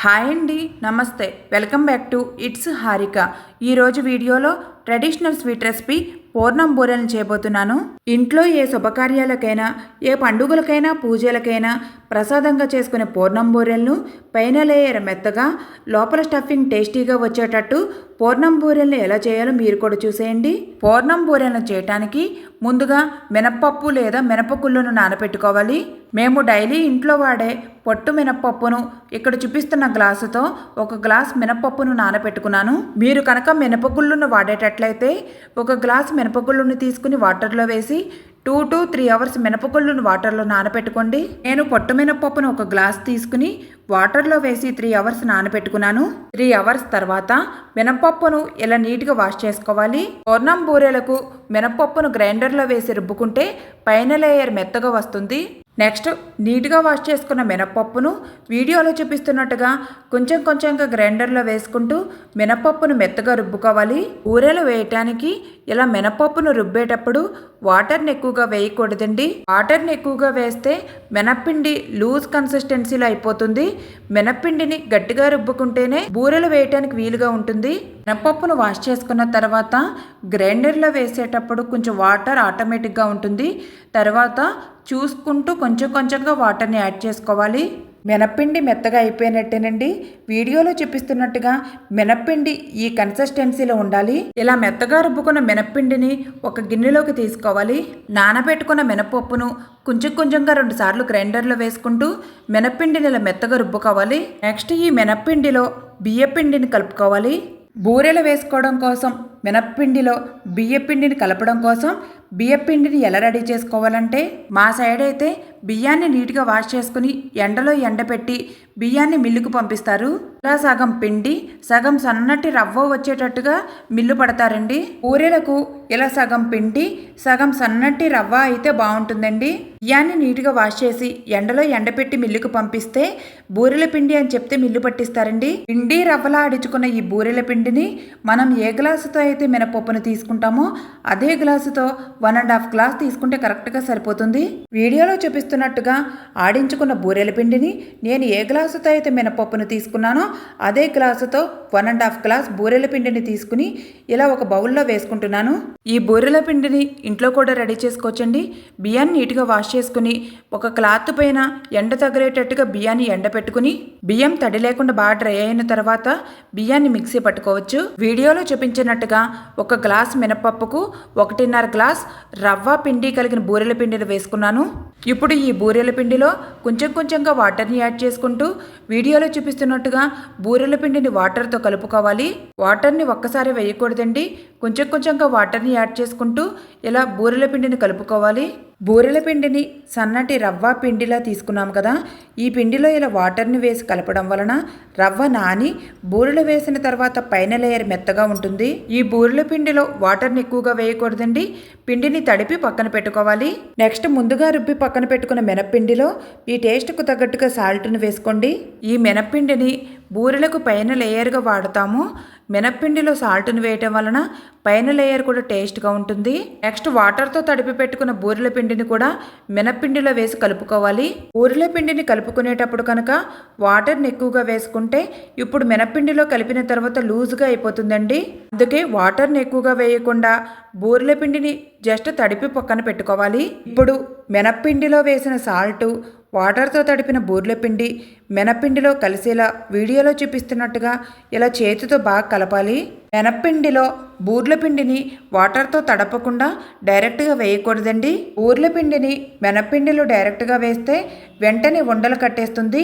Hi అండి, నమస్తే. Welcome back to it's Harika. ఈరోజు వీడియోలో ట్రెడిషనల్ స్వీట్ రెసిపీ పూర్ణం బూరెలను చేయబోతున్నాను. ఇంట్లో ఏ శుభకార్యాలకైనా, ఏ పండుగలకైనా, పూజలకైనా ప్రసాదంగా చేసుకునే పూర్ణం బూరెలను పైన లేయర్ మెత్తగా, లోపల స్టఫింగ్ టేస్టీగా వచ్చేటట్టు పూర్ణం బూరెలను ఎలా చేయాలో మీరు కూడా చూసేయండి. పూర్ణం బూరెలను చేయడానికి ముందుగా మినప్పప్పు లేదా మినపగుళ్ళను నానబెట్టుకోవాలి. మేము డైలీ ఇంట్లో వాడే పొట్టు మినప్పప్పును ఇక్కడ చూపిస్తున్న గ్లాసుతో ఒక గ్లాస్ మినప్పప్పును నానబెట్టుకున్నాను. మీరు కనుక మినపగుళ్ళను వాడేటట్లయితే ఒక గ్లాస్ మినపగుళ్ళను తీసుకుని వాటర్లో వేసి 2 to 3 అవర్స్ మినపగుళ్ళను వాటర్లో నానబెట్టుకోండి. నేను పొట్టు మినపప్పును ఒక గ్లాస్ తీసుకుని వాటర్లో వేసి 3 అవర్స్ నానబెట్టుకున్నాను. 3 అవర్స్ తర్వాత మినపప్పును ఇలా నీట్గా వాష్ చేసుకోవాలి. పూర్ణం బూరెలకు మినపప్పును గ్రైండర్లో వేసి రుబ్బుకుంటే పైన లేయర్ మెత్తగా వస్తుంది. నెక్స్ట్ నీట్గా వాష్ చేసుకున్న మినపప్పును వీడియోలో చూపిస్తున్నట్టుగా కొంచెం కొంచెంగా గ్రైండర్లో వేసుకుంటూ మినపప్పును మెత్తగా రుబ్బుకోవాలి. బూరెలు వేయటానికి ఇలా మినపప్పును రుబ్బేటప్పుడు వాటర్ని ఎక్కువగా వేయకూడదండి. వాటర్ని ఎక్కువగా వేస్తే మినప్పిండి లూజ్ కన్సిస్టెన్సీలో అయిపోతుంది. మినప్పిండిని గట్టిగా రుబ్బుకుంటేనే బూరెలు వేయటానికి వీలుగా ఉంటుంది. మినపప్పును వాష్ చేసుకున్న తర్వాత గ్రైండర్లో వేసేటప్పుడు కొంచెం వాటర్ ఆటోమేటిక్గా ఉంటుంది. తర్వాత చూసుకుంటూ కొంచెం కొంచెంగా వాటర్ని యాడ్ చేసుకోవాలి. మినప్పిండి మెత్తగా అయిపోయినట్టేనండి. వీడియోలో చూపిస్తున్నట్టుగా మినప్పిండి ఈ కన్సిస్టెన్సీలో ఉండాలి. ఇలా మెత్తగా రుబ్బుకున్న మినప్పిండిని ఒక గిన్నెలోకి తీసుకోవాలి. నానబెట్టుకున్న మినపప్పును కొంచెం కొంచెంగా 2 సార్లు గ్రైండర్లో వేసుకుంటూ మినప్పిండిని ఇలా మెత్తగా రుబ్బుకోవాలి. నెక్స్ట్ ఈ మినప్పిండిలో బియ్యపిండిని కలుపుకోవాలి. బూరెలు వేసుకోవడం కోసం మినప్పిండిలో బియ్యపిండిని కలపడం కోసం బియ్యపిండిని ఎలా రెడీ చేసుకోవాలంటే, మా సైడ్ అయితే బియ్యాన్ని నీట్గా వాష్ చేసుకుని ఎండలో ఎండపెట్టి బియ్యాన్ని మిల్లుకు పంపిస్తారు. ఇలా సగం పిండి సగం సన్నటి రవ్వ వచ్చేటట్టుగా మిల్లు పడతారండి. బూరెలకు ఇలా సగం పిండి సగం సన్నటి రవ్వ అయితే బాగుంటుందండి. బియ్యాన్ని నీట్గా వాష్ చేసి ఎండలో ఎండపెట్టి మిల్లుకు పంపిస్తే బూరెల పిండి అని చెప్తే మిల్లు పట్టిస్తారండి. పిండి రవ్వలా ఆడించుకున్న ఈ బూరెల పిండిని మనం ఏ గ్లాసుతో అయితే మినపప్పును తీసుకుంటామో అదే గ్లాసుతో 1.5 గ్లాస్ తీసుకుంటే కరెక్ట్గా సరిపోతుంది. వీడియోలో చూపిస్తున్నట్టుగా ఆడించుకున్న బూరెల పిండిని నేను ఏ గ్లాసుతో అయితే మినపప్పును తీసుకున్నానో అదే గ్లాసుతో 1.5 గ్లాస్ బూరెల పిండిని తీసుకుని ఇలా ఒక బౌల్లో వేసుకుంటున్నాను. ఈ బూరెల పిండిని ఇంట్లో కూడా రెడీ చేసుకోవచ్చండి. బియ్యాన్ని నీట్గా వాష్ చేసుకుని ఒక క్లాత్ పైన ఎండ తగిలేటట్టుగా బియ్యాన్ని ఎండపెట్టుకుని బియ్యం తడి లేకుండా బాగా డ్రై అయిన తర్వాత బియ్యాన్ని మిక్సీ పట్టుకోవచ్చు. వీడియోలో చూపించినట్టుగా ఒక గ్లాస్ మినపప్పుకు 1.5 గ్లాస్ రవ్వ పిండి కలిగిన బూరెల పిండిని వేసుకున్నాను. ఇప్పుడు ఈ బూరెల పిండిలో కొంచెం కొంచెంగా వాటర్ని యాడ్ చేసుకుంటూ వీడియోలో చూపిస్తున్నట్టుగా బూరెల పిండిని వాటర్తో కలుపుకోవాలి. వాటర్ని ఒక్కసారి వేయకూడదండి. కొంచెం కొంచెంగా వాటర్ని యాడ్ చేసుకుంటూ ఇలా బూరెల పిండిని కలుపుకోవాలి. బూరెల పిండిని సన్నటి రవ్వ పిండిలా తీసుకున్నాం కదా, ఈ పిండిలో ఇలా వాటర్ని వేసి కలపడం వలన రవ్వ నాని బూరెలు వేసిన తర్వాత పైన లేయర్ మెత్తగా ఉంటుంది. ఈ బూరెల పిండిలో వాటర్ని ఎక్కువగా వేయకూడదండి. పిండిని తడిపి పక్కన పెట్టుకోవాలి. నెక్స్ట్ ముందుగా రుబ్బి పక్కన పెట్టుకున్న మినప్పిండిలో ఈ టేస్ట్కు తగ్గట్టుగా సాల్ట్ని వేసుకోండి. ఈ మినప్పిండిని బూరెలకు పైన లేయర్గా వాడతాము. మినప్పిండిలో సాల్ట్ని వేయటం వలన పైన లేయర్ కూడా టేస్ట్గా ఉంటుంది. నెక్స్ట్ వాటర్తో తడిపి పెట్టుకున్న బూరెల పిండిని కూడా మినప్పిండిలో వేసి కలుపుకోవాలి. బూరెల పిండిని కలుపుకునేటప్పుడు కనుక వాటర్ని ఎక్కువగా వేసుకుంటే ఇప్పుడు మినప్పిండిలో కలిపిన తర్వాత లూజ్గా అయిపోతుందండి. అందుకే వాటర్ని ఎక్కువగా వేయకుండా బూరెల పిండిని జస్ట్ తడిపి పక్కన పెట్టుకోవాలి. ఇప్పుడు మినప్పిండిలో వేసిన సాల్టు వాటర్తో తడిపిన బూరెల పిండి మినప్పిండిలో కలిసేలా వీడియోలో చూపిస్తున్నట్టుగా ఇలా చేతితో బాగా కలపాలి. మినప్పిండిలో బూరెల పిండిని వాటర్తో తడపకుండా డైరెక్ట్గా వేయకూడదండి. బూరెల పిండిని మినప్పిండిలో డైరెక్ట్గా వేస్తే వెంటనే ఉండలు కట్టేస్తుంది.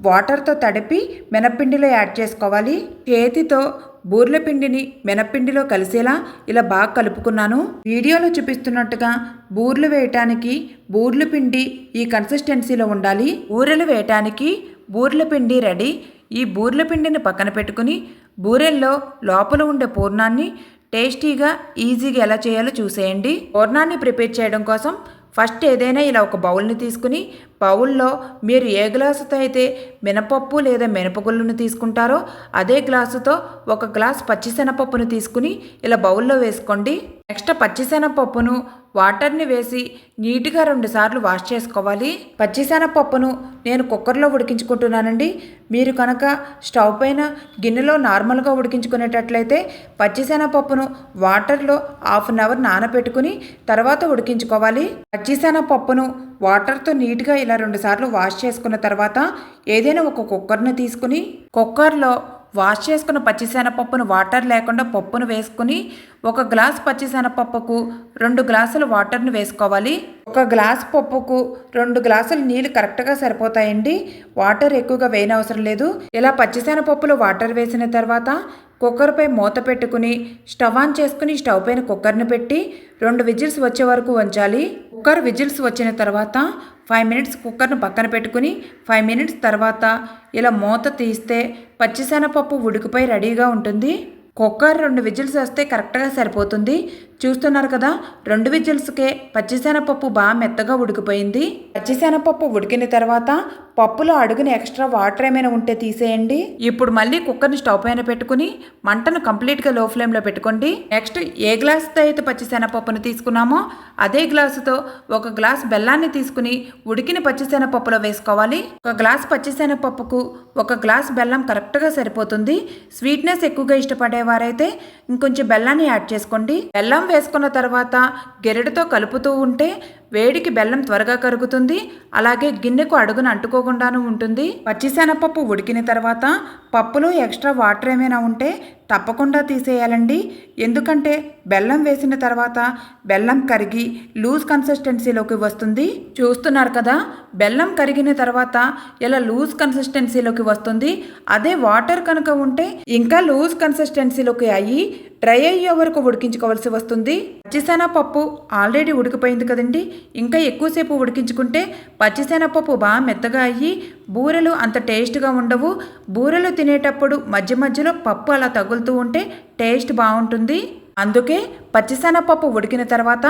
వాటర్తో తడిపి మినప్పిండిలో యాడ్ చేసుకోవాలి. చేతితో బూరెల పిండిని మినప్పిండిలో కలిసేలా ఇలా బాగా కలుపుకున్నాను. వీడియోలో చూపిస్తున్నట్టుగా బూరెలు వేయటానికి బూరెల పిండి ఈ కన్సిస్టెన్సీలో ఉండాలి. బూరెలు వేయటానికి బూరెల పిండి రెడీ. ఈ బూరెల పిండిని పక్కన పెట్టుకుని బూరెల్లో లోపల ఉండే పూర్ణాన్ని టేస్టీగా ఈజీగా ఎలా చేయాలో చూసేయండి. పూర్ణాన్ని ప్రిపేర్ చేయడం కోసం ఫస్ట్ ఏదైనా ఇలా ఒక బౌల్ని తీసుకుని బౌల్లో మీరు ఏ గ్లాసుతో అయితే మినపప్పు లేదా మినపగుళ్ళను తీసుకుంటారో అదే గ్లాసుతో 1 గ్లాస్ పచ్చిశనగపప్పును తీసుకుని ఇలా బౌల్లో వేసుకోండి. నెక్స్ట్ పచ్చిశనగపప్పును వాటర్ని వేసి నీట్గా 2 సార్లు వాష్ చేసుకోవాలి. పచ్చిశనగపప్పును నేను కుక్కర్లో ఉడికించుకుంటున్నానండి. మీరు కనుక స్టవ్ పైన గిన్నెలో నార్మల్గా ఉడికించుకునేటట్లయితే పచ్చిశనగపప్పును వాటర్లో 1/2 అవర్ నానబెట్టుకుని తర్వాత ఉడికించుకోవాలి. పచ్చిశనగపప్పును వాటర్తో నీట్గా ఇలా 2 సార్లు వాష్ చేసుకున్న తర్వాత ఏదైనా ఒక కుక్కర్ని తీసుకుని కుక్కర్లో వాష్ చేసుకున్న పచ్చిశనగపప్పును వాటర్ లేకుండా పప్పును వేసుకుని 1 గ్లాస్ పచ్చిశనగపప్పుకు 2 గ్లాసులు వాటర్ని వేసుకోవాలి. 1 గ్లాస్ పప్పుకు 2 గ్లాసులు నీళ్ళు కరెక్ట్గా సరిపోతాయండి. వాటర్ ఎక్కువగా వేయనవసరం లేదు. ఇలా పచ్చిశనగపప్పులో వాటర్ వేసిన తర్వాత కుక్కర్పై మూత పెట్టుకుని స్టవ్ ఆన్ చేసుకుని స్టవ్ పైన కుక్కర్ని పెట్టి 2 విజిల్స్ వచ్చే వరకు ఉంచాలి. కుక్కర్ విజిల్స్ వచ్చిన తర్వాత 5 మినిట్స్ కుక్కర్ను పక్కన పెట్టుకుని 5 మినిట్స్ తర్వాత ఇలా మూత తీస్తే పచ్చిశనగపప్పు ఉడికిపోయి రెడీగా ఉంటుంది. కుక్కర్ 2 విజిల్స్ వస్తే కరెక్ట్గా సరిపోతుంది. చూస్తున్నారు కదా, 2 విజిల్స్కే పచ్చిశనగపప్పు బాగా మెత్తగా ఉడికిపోయింది. పచ్చిశనగపప్పు ఉడికిన తర్వాత పప్పులో అడుగున ఎక్స్ట్రా వాటర్ ఏమైనా ఉంటే తీసేయండి. ఇప్పుడు మళ్ళీ కుక్కర్ని స్టవ్ పైన పెట్టుకుని మంటను కంప్లీట్గా లో ఫ్లేమ్లో పెట్టుకోండి. నెక్స్ట్ ఏ గ్లాసుతో అయితే పచ్చిశనగపప్పును తీసుకున్నామో అదే గ్లాసుతో 1 గ్లాస్ బెల్లాన్ని తీసుకుని ఉడికిన పచ్చిశనగపప్పులో వేసుకోవాలి. 1 గ్లాస్ పచ్చిశనగపప్పుకు 1 గ్లాస్ బెల్లం కరెక్ట్గా సరిపోతుంది. స్వీట్నెస్ ఎక్కువగా ఇష్టపడేవారైతే ఇంకొంచెం బెల్లాన్ని యాడ్ చేసుకోండి. బెల్లం వేసుకున్న తర్వాత గెరటితో కలుపుతూ ఉంటే వేడికి బెల్లం త్వరగా కరుగుతుంది. అలాగే గిన్నెకు అడుగున అంటుకోకుండాను ఉంటుంది. పచ్చిశనగపప్పు ఉడికిన తర్వాత పప్పులో ఎక్స్ట్రా వాటర్ ఏమైనా ఉంటే తప్పకుండా తీసేయాలండి. ఎందుకంటే బెల్లం వేసిన తర్వాత బెల్లం కరిగి లూజ్ కన్సిస్టెన్సీలోకి వస్తుంది. చూస్తున్నారు కదా, బెల్లం కరిగిన తర్వాత ఇలా లూజ్ కన్సిస్టెన్సీలోకి వస్తుంది. అదే వాటర్ కనుక ఉంటే ఇంకా లూజ్ కన్సిస్టెన్సీలోకి అయ్యి డ్రై అయ్యే వరకు ఉడికించుకోవాల్సి వస్తుంది. పచ్చిశనగపప్పు ఆల్రెడీ ఉడికిపోయింది కదండి. ఇంకా ఎక్కువసేపు ఉడికించుకుంటే పచ్చిశనగపప్పు బాగా మెత్తగా అయ్యి బూరెలు అంత టేస్ట్గా ఉండవు. బూరెలు తినేటప్పుడు మధ్య మధ్యలో పప్పు అలా తగులుతూ ఉంటే టేస్ట్ బాగుంటుంది. అందుకే పచ్చిశనగపప్పు ఉడికిన తర్వాత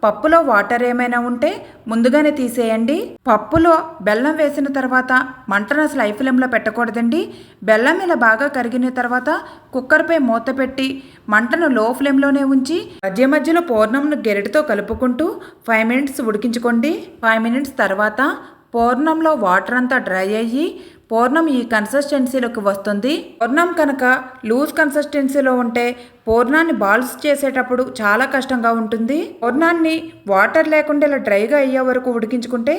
పప్పులో వాటర్ ఏమైనా ఉంటే ముందుగానే తీసేయండి. పప్పులో బెల్లం వేసిన తర్వాత మంటను అసలు హై ఫ్లేమ్లో పెట్టకూడదండి. బెల్లం ఇలా బాగా కరిగిన తర్వాత కుక్కర్పై మూత పెట్టి మంటను లో ఫ్లేమ్లోనే ఉంచి మధ్య మధ్యలో పూర్ణంను గెరటితో కలుపుకుంటూ 5 మినిట్స్ ఉడికించుకోండి. 5 మినిట్స్ తర్వాత పూర్ణంలో వాటర్ అంతా డ్రై అయ్యి పూర్ణం ఈ కన్సిస్టెన్సీలోకి వస్తుంది. పూర్ణం కనుక లూజ్ కన్సిస్టెన్సీలో ఉంటే పూర్ణాన్ని బాల్స్ చేసేటప్పుడు చాలా కష్టంగా ఉంటుంది. పూర్ణాన్ని వాటర్ లేకుండా ఇలా డ్రైగా అయ్యే వరకు ఉడికించుకుంటే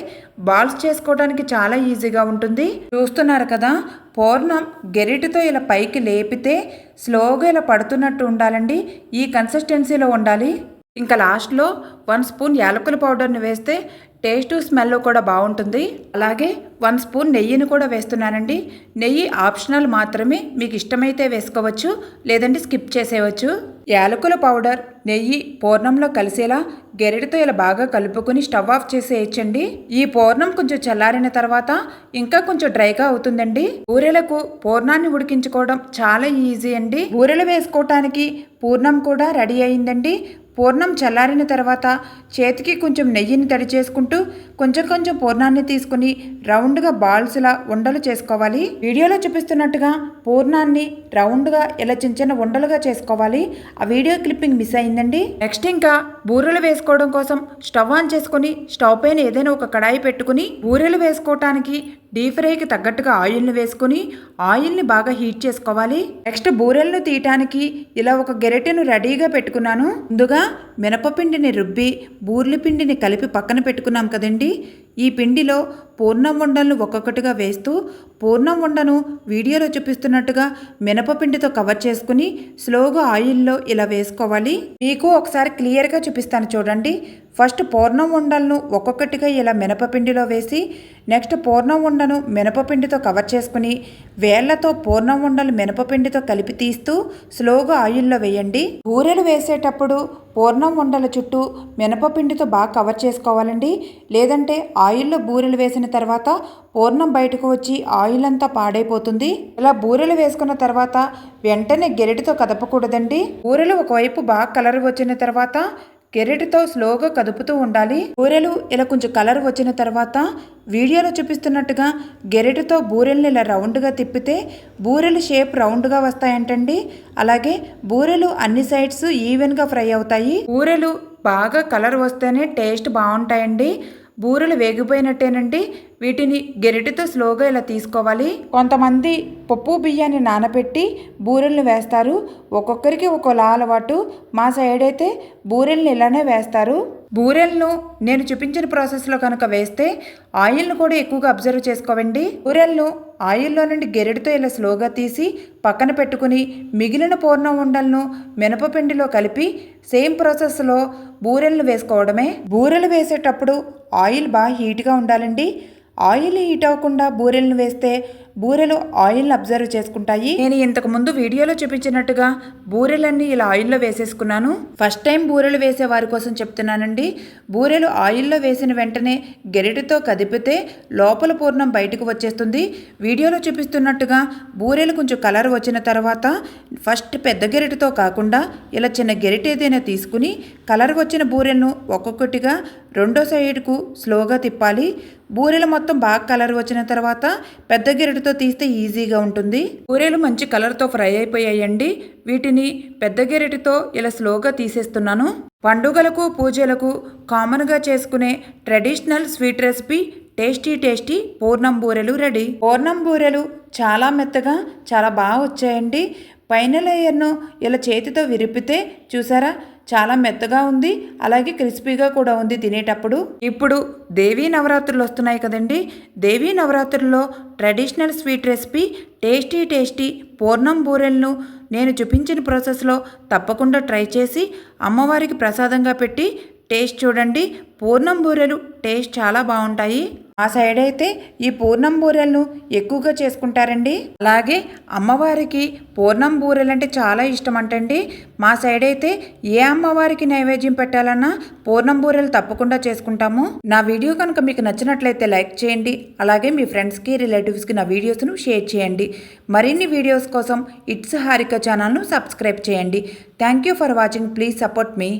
బాల్స్ చేసుకోవడానికి చాలా ఈజీగా ఉంటుంది. చూస్తున్నారు కదా, పూర్ణం గెరిటితో ఇలా పైకి లేపితే స్లోగా ఇలా పడుతున్నట్టు ఉండాలండి. ఈ కన్సిస్టెన్సీలో ఉండాలి. ఇంకా లాస్ట్లో 1 స్పూన్ యాలకుల పౌడర్ని వేస్తే టేస్ట్ స్మెల్ కూడా బాగుంటుంది. అలాగే 1 స్పూన్ నెయ్యిని కూడా వేస్తున్నానండి. నెయ్యి ఆప్షనల్ మాత్రమే, మీకు ఇష్టమైతే వేసుకోవచ్చు, లేదంటే స్కిప్ చేసేయవచ్చు. యాలకుల పౌడర్ నెయ్యి పూర్ణంలో కలిసేలా గెరటితో ఇలా బాగా కలుపుకొని స్టవ్ ఆఫ్ చేసేయచ్చండి. ఈ పూర్ణం కొంచెం చల్లారిన తర్వాత ఇంకా కొంచెం డ్రైగా అవుతుందండి. బూరెలకు పూర్ణాన్ని ఉడికించుకోవడం చాలా ఈజీ అండి. బూరెలు వేసుకోవటానికి పూర్ణం కూడా రెడీ అయిందండి. పూర్ణం చల్లారిన తర్వాత చేతికి కొంచెం నెయ్యిని తడి చేసుకుంటూ కొంచెం కొంచెం పూర్ణాన్ని తీసుకుని రౌండ్గా బాల్స్లా ఉండలు చేసుకోవాలి. వీడియోలో చూపిస్తున్నట్టుగా పూర్ణాన్ని రౌండ్గా ఇలా చిన్న చిన్న ఉండలుగా చేసుకోవాలి. ఆ వీడియో క్లిప్పింగ్ మిస్ అయిందండి. నెక్స్ట్ ఇంకా బూరెలు వేసుకోవడం కోసం స్టవ్ ఆన్ చేసుకుని స్టవ్ పైన ఏదైనా ఒక కడాయి పెట్టుకుని బూరెలు వేసుకోవటానికి డీప్ ఫ్రైకి తగ్గట్టుగా ఆయిల్ని వేసుకుని ఆయిల్ని బాగా హీట్ చేసుకోవాలి. నెక్స్ట్ బూరెలను తీయటానికి ఇలా ఒక గెరెటెను రెడీగా పెట్టుకున్నాను. ముందుగా మినపపిండిని రుబ్బి బూర్లి పిండిని కలిపి పక్కన పెట్టుకున్నాం కదండి. ఈ పిండిలో పూర్ణం ఉండలను ఒక్కొక్కటిగా వేస్తూ పూర్ణం ఉండను వీడియోలో చూపిస్తున్నట్టుగా మినపపిండితో కవర్ చేసుకుని స్లోగా ఆయిల్లో ఇలా వేసుకోవాలి. మీకు ఒకసారి క్లియర్గా చూపిస్తాను చూడండి. ఫస్ట్ పూర్ణం ఉండలను ఒక్కొక్కటిగా ఇలా మినపపిండిలో వేసి నెక్స్ట్ పూర్ణం ఉండను మినపపిండితో కవర్ చేసుకుని వేళ్లతో పూర్ణం ఉండలు మినపపిండితో కలిపి తీస్తూ స్లోగా ఆయిల్లో వేయండి. బూరెలు వేసేటప్పుడు పూర్ణం ఉండల చుట్టూ మినపపిండితో బాగా కవర్ చేసుకోవాలండి. లేదంటే ఆయిల్లో బూరెలు వేసిన తర్వాత పూర్ణం బయటకు వచ్చి ఆయిల్ అంతా పాడైపోతుంది. ఇలా బూరెలు వేసుకున్న తర్వాత వెంటనే గెరిటితో కదపకూడదండి. బూరెలు ఒకవైపు బాగా కలర్ వచ్చిన తర్వాత గెరిటితో స్లోగా కదుపుతూ ఉండాలి. బూరెలు ఇలా కొంచెం కలర్ వచ్చిన తర్వాత వీడియోలో చూపిస్తున్నట్టుగా గెరిటితో బూరెల్ని ఇలా రౌండ్గా తిప్పితే బూరెలు షేప్ రౌండ్గా వస్తాయంటండి. అలాగే బూరెలు అన్ని సైడ్స్ ఈవెన్గా ఫ్రై అవుతాయి. బూరెలు బాగా కలర్ వస్తేనే టేస్ట్ బాగుంటాయండి. బూరెలు వేగిపోయినట్టేనండి. వీటిని గెరిటితో స్లోగా ఇలా తీసుకోవాలి. కొంతమంది పప్పు బియ్యాన్ని నానబెట్టి బూరెల్ని వేస్తారు. ఒక్కొక్కరికి ఒక్కోలా అలవాటు. మా సైడ్ అయితే బూరెల్ని ఇలానే వేస్తారు. బూరెలను నేను చూపించిన ప్రాసెస్లో కనుక వేస్తే ఆయిల్ను కూడా ఎక్కువగా అబ్జర్వ్ చేసుకోవండి. బూరెలను ఆయిల్లో నుండి గెరిటితో ఇలా స్లోగా తీసి పక్కన పెట్టుకుని మిగిలిన పూర్ణం ఉండలను మినపపిండిలో కలిపి సేమ్ ప్రాసెస్లో బూరెలను వేసుకోవడమే. బూరెలు వేసేటప్పుడు ఆయిల్ బాగా హీట్గా ఉండాలండి. ఆయిల్ హీట్ అవ్వకుండా బూరెలను వేస్తే బూరెలు ఆయిల్ని అబ్జర్వ్ చేసుకుంటాయి. నేను ఇంతకు ముందు వీడియోలో చూపించినట్టుగా బూరెలన్నీ ఇలా ఆయిల్లో వేసేసుకున్నాను. ఫస్ట్ టైం బూరెలు వేసే వారి కోసం చెప్తున్నానండి. బూరెలు ఆయిల్లో వేసిన వెంటనే గెరిటితో కదిపితే లోపల పూర్ణం బయటకు వచ్చేస్తుంది. వీడియోలో చూపిస్తున్నట్టుగా బూరెలు కొంచెం కలర్ వచ్చిన తర్వాత ఫస్ట్ పెద్ద గెరిటితో కాకుండా ఇలా చిన్న గెరిటి ఏదైనా తీసుకుని కలర్ వచ్చిన బూరెలను ఒక్కొక్కటిగా రెండో సైడ్కు స్లోగా తిప్పాలి. బూరెలు మొత్తం బాగా కలర్ వచ్చిన తర్వాత పెద్ద గెరిటితో తీస్తే ఈజీగా ఉంటుంది. బూరెలు మంచి కలర్తో ఫ్రై అయిపోయాయండి. వీటిని పెద్ద గెరిటితో ఇలా స్లోగా తీసేస్తున్నాను. పండుగలకు పూజలకు కామన్గా చేసుకునే ట్రెడిషనల్ స్వీట్ రెసిపీ టేస్టీ పూర్ణం బూరెలు రెడీ. పూర్ణం బూరెలు చాలా మెత్తగా చాలా బాగా వచ్చాయండి. పైన లేయర్ను ఇలా చేతితో విరిపితే చూసారా చాలా మెత్తగా ఉంది. అలాగే క్రిస్పీగా కూడా ఉంది తినేటప్పుడు. ఇప్పుడు దేవీ నవరాత్రులు వస్తున్నాయి కదండి. దేవీ నవరాత్రుల్లో ట్రెడిషనల్ స్వీట్ రెసిపీ టేస్టీ పూర్ణం బూరెలను నేను చూపించిన ప్రాసెస్లో తప్పకుండా ట్రై చేసి అమ్మవారికి ప్రసాదంగా పెట్టి టేస్ట్ చూడండి. పూర్ణం బూరెలు టేస్ట్ చాలా బాగుంటాయి. ఆ సైడ్ అయితే ఈ పూర్ణం బూరెలను ఎక్కువగా చేసుకుంటారండి. అలాగే అమ్మవారికి పూర్ణం బూరెలు అంటే చాలా ఇష్టం అంటండి. మా సైడ్ అయితే ఏ అమ్మవారికి నైవేద్యం పెట్టాలన్నా పూర్ణం బూరెలు తప్పకుండా చేసుకుంటాము. నా వీడియో కనుక మీకు నచ్చినట్లయితే లైక్ చేయండి. అలాగే మీ ఫ్రెండ్స్కి రిలేటివ్స్కి నా వీడియోస్ను షేర్ చేయండి. మరిన్ని వీడియోస్ కోసం ఇట్స్ హారిక ఛానల్ను సబ్స్క్రైబ్ చేయండి. Thank you for watching. Please support me.